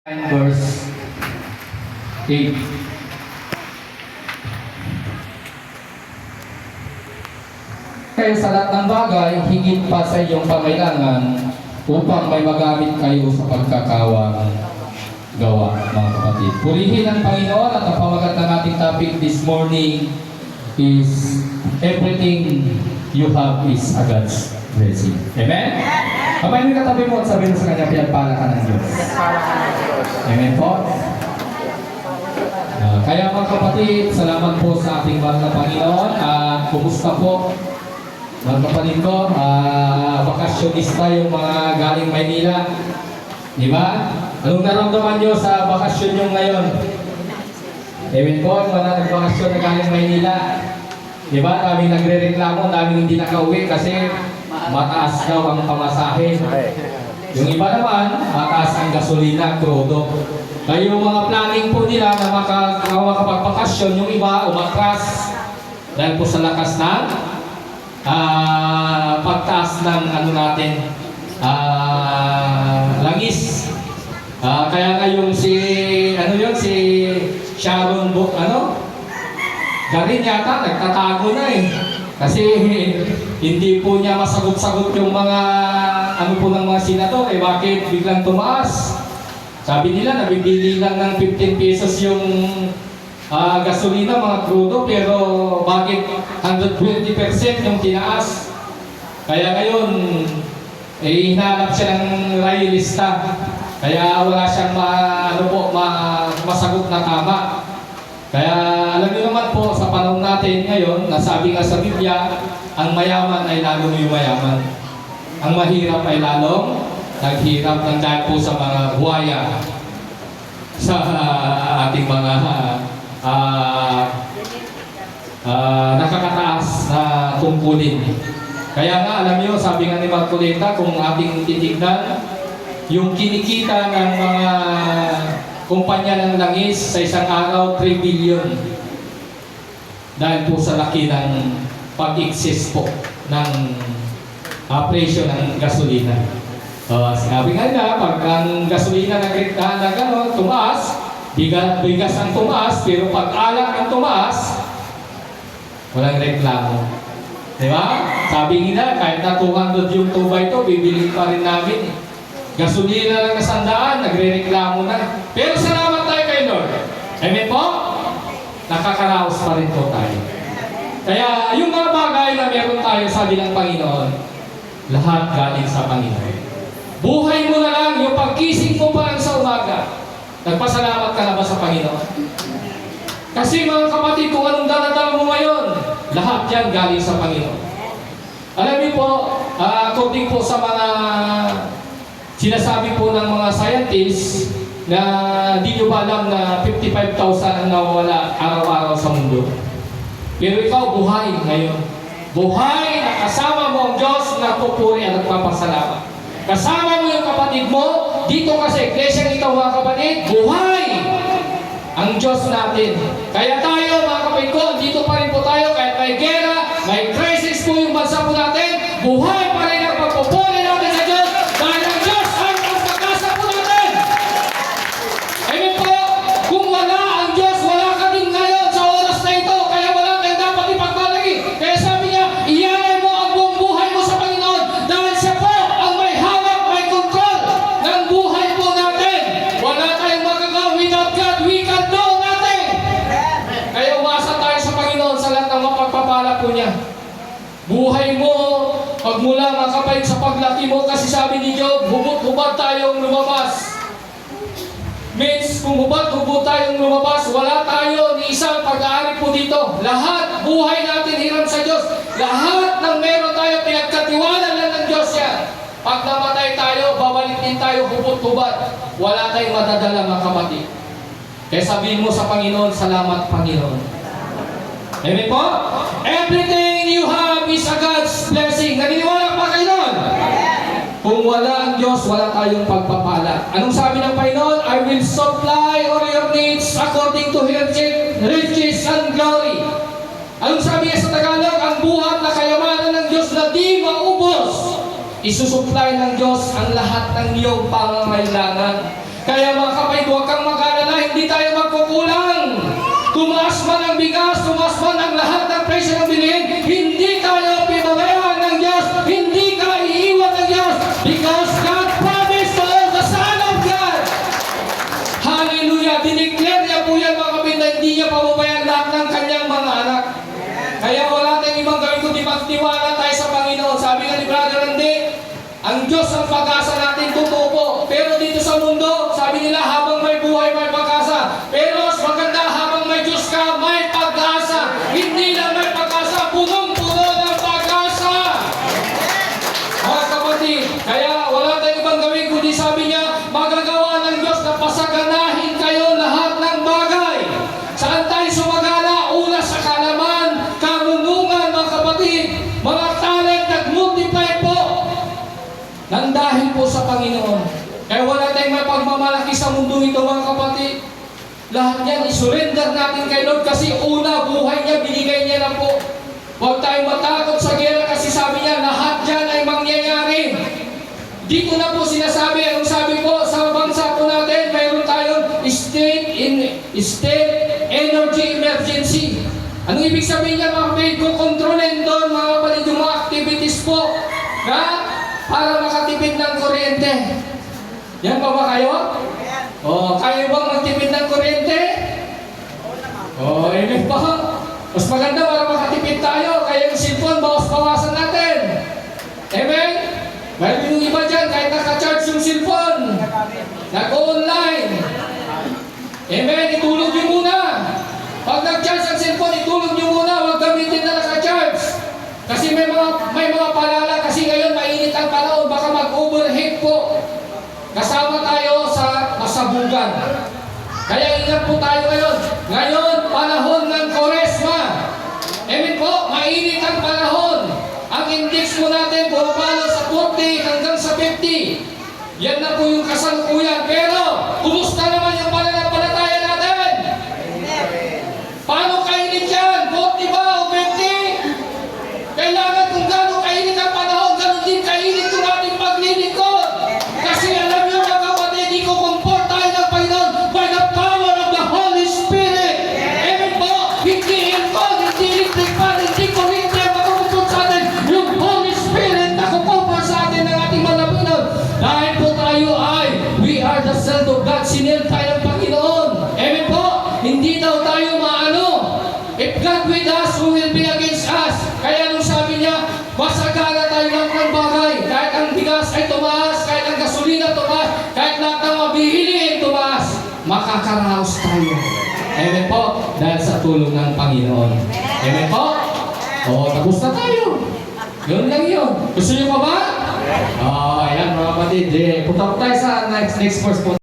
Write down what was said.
Verse 8. Kaya sa lahat ng bagay, higit pa sa iyong pangailangan upang may magamit kayo sa pagkakawang gawa, mga kapatid. Purihin ang Panginoon at ang pamagat ng ating topic this morning is everything you have is a God's blessing. Amen? Kapag yung katabi mo at sabihin mo sa kanya, pinagpala ka ng Diyos. Amen po? Kaya mga kapatid, salamat po sa ating mahal na Panginoon. Kumusta po? Mga kapatid ko, bakasyonista yung mga galing Maynila. Di ba? Anong naramdaman nyo sa bakasyon nyo ngayon? Amen po, yung mga nagbakasyon na galing Maynila. Di ba? Daming nagre-reklamo, daming hindi nakauwi kasi mataas daw ang pamasahe. Yung iba naman, mataas ang gasolina, krudo. Kaya yung mga planning po nila na makapagpakasyon, yung iba umatras dahil po sa lakas ng pagtaas ng langis. Kaya nga yung si Sharon Garin yata, nagtatago na eh. Kasi hindi po niya masagot-sagot yung mga ng mga senador eh, bakit biglang tumaas? Sabi nila nabibili lang ng 15 pesos yung gasolina, mga crudo, pero bakit 120% yung tinaas? Kaya ngayon hinahanap siya ng rayolista. Kaya wala siyang masagot na tama. Kaya alam niyo naman po sa panahon natin ngayon, nasabi nga sa Biblia, ang mayaman ay lalong yumayaman. Ang mahirap ay lalong naghirap ng dahil po sa mga buhaya sa ating mga nakakataas na tungkulin. Kaya nga alam niyo, sabi nga ni Marcoleta, kung ating titignan, yung kinikita ng mga kumpanya ng langis sa isang araw, 3 billion. Dahil po sa laki ng pag-exist po ng presyo ng gasolina. Sabi nga pag ang gasolina tumaas, bigas ang tumaas, pero pag alak ang tumaas, walang reklamo. Diba? Sabi nila, kahit na 200 yung tuba ito, bibili pa rin namin. Gasolina lang na 100, nagre-reklamo na. Pero salamat tayo kay Lord. Amen po? Nakakaraos pa rin po tayo. Kaya yung mga bagay na meron tayo, sabi ng Panginoon, lahat galing sa Panginoon. Buhay mo na lang, yung pagkising mo pa lang sa umaga, nagpasalamat ka na ba sa Panginoon? Kasi mga kapatid, kung anong daladala mo ngayon, lahat yan galing sa Panginoon. Alam niyo po, according po sa mga sinasabi po ng mga scientists na di nyo ba alam na 55,000 ang nawawala araw-araw sa mundo. Pero ikaw, buhay ngayon. Buhay na kasama mo ang Diyos na pupuri at nagpapasalamat. Kasama mo yung kapatid mo, dito kasi iglesia ito mga kapatid, buhay ang Diyos natin. Kaya tayo mga kapatid ko, dito pa rin po tayo, kahit may gera, may crisis po yung bansa po natin, buhay pa rin ang pagpupuri natin sa Diyos dahil ang Diyos ang pagkakasa po natin. Amen po, kung wala ang Diyos, wala ka din ngayon sa oras na ito, kaya wala tayong dapat ipagmalaki. Kaya sabi niya, iyanay mo ang buong buhay mo sa Panginoon dahil siya po ang may hawak, may control ng buhay po natin. Wala tayong magagawa without God, we can do nothing. Kaya umasa tayo sa Panginoon sa lahat ng mapagpapala po niya. Buhay mo, pagmula mga kapatid sa paglaki mo, kasi sabi ni Job, hubad tayong lumabas. Means, kung hubad tayong lumabas, wala tayo ni isang pag-aari po dito. Lahat, buhay natin hiram sa Diyos. Lahat ng meron tayo, pinagkatiwala lang ng Diyos yan. Pag namatay tayo, babalik din tayo hubad. Wala tayong madadala mga kapatid. Kaya sabihin mo sa Panginoon, salamat Panginoon. Amen po? Everything you have is a God's blessing. Naniniwala pa kayo nun? Kung wala ang Diyos, wala tayong pagpapala. Anong sabi ng Panginoon? I will supply all your needs according to His riches and glory. Anong sabi niya sa Tagalog? Ang buhat na kayamanan ng Diyos na di maubos. Isusupply ng Diyos ang lahat ng iyong pangangailangan. Kaya mga kapatid, huwag kang mag-alala, hindi tayo magkukulang. Tumaas man ang bigas, tumaas man ang lahat ng presyo ng bilihin, hindi tayo pinabayaan ng Diyos, hindi ka iiwan ng Diyos, because God promised to all the Son of God. Hallelujah! Dineclare niya po yan mga kapatid na hindi niya pababayaan lahat ng kanyang mga anak. Kaya wala tayong ibang gawin kundi magtiwala tayo sa Panginoon. Sabi nga ni Brother Randy, ang Diyos ang pag-asa natin, totoo po. Pero dito sa mundo, sabi nila habang may buhay, may pag-asa. Pero mas maganda habang may Diyos ka, may pag-asa. Hindi lang may pag-asa, punong-puno ng pag-asa. Mga kapatid, kaya wala tayong ibang gawin kundi sabi niya, magagawa ng Diyos na pasaganahin kayo lahat ng bagay. Saan tayo sumagala? Una sa kalaman, karunungan mga kapatid, mga talent nag-multiply po nang dahil po sa Panginoon. Kaya wala tayong may pagmamalaki sa mundo ito mga kapatid. Lahat yan, isurrender natin kay Lord kasi una, buhay niya, binigay niya na po. Huwag tayong matakot sa gera kasi sabi niya, lahat yan ay mangyayari. Dito na po sinasabi, anong sabi po sa bansa po natin, mayroon tayong state energy emergency. Anong ibig sabihin niya mga kapatid? Kukontrolin doon mga kapatid yung mga activities po. Para makatipid ng kuryente. Yan ba kayo? Kayo bang magtipid ng kuryente? Amen pa. Mas maganda para makatipid tayo. Kaya yung cellphone, bawas-bawasan natin. Amen? Mayroon yung iba dyan, kahit naka-charge yung cellphone. Nag-online. Amen? Itulog nyo muna. Pag nag-charge ang cellphone, itulog nyo muna. Huwag gamitin na naka-charge. Kasi may mga palala kasi ngayon mainit ang panahon, baka mag-overheat po. Kasama tayo sa masabugan. Kaya ingat po tayo ngayon. Ngayon, panahon ng Koresma. Amen po, mainit ang panahon. Ang index po natin, bumabalo sa 40 hanggang sa 50. Yan na po yung kasalukuyan. Pero, kumusta naman yung pananampalataya natin? Paano kainit yan? 40 ba o 50? Kailangan kung gano'ng kainit ang panahon, gano'n din kainit yung ating paglilingkod. Kasi alam niyo mga kapatid, i-comfort tayo ng Panginoon by the power of the Holy Spirit. Amen po, hindi aircon, hindi electric fan, hindi kuryente, makukumport sa atin yung Holy Spirit na kukumport sa atin ng ating mga Panginoon. Dahil po tayo ay, we are the sons of God, sinil tayo ng Panginoon. Amen po, hindi daw tayo maano. If God with us, who will be against us? Kaya nung sabi niya, masagana tayo ng bagay. Kahit ang bigas ay tumaas, kahit ang gasolina tumaas, kahit lahat ng mabihili ay tumaas, makakaraos tayo. Amen po, dahil sa tulong ng Panginoon. Amen po? Tapos na tayo. Yun lang yun. Gusto niyo pa ba? Ayan mga kapatid. Punta po tayo sa next verse po.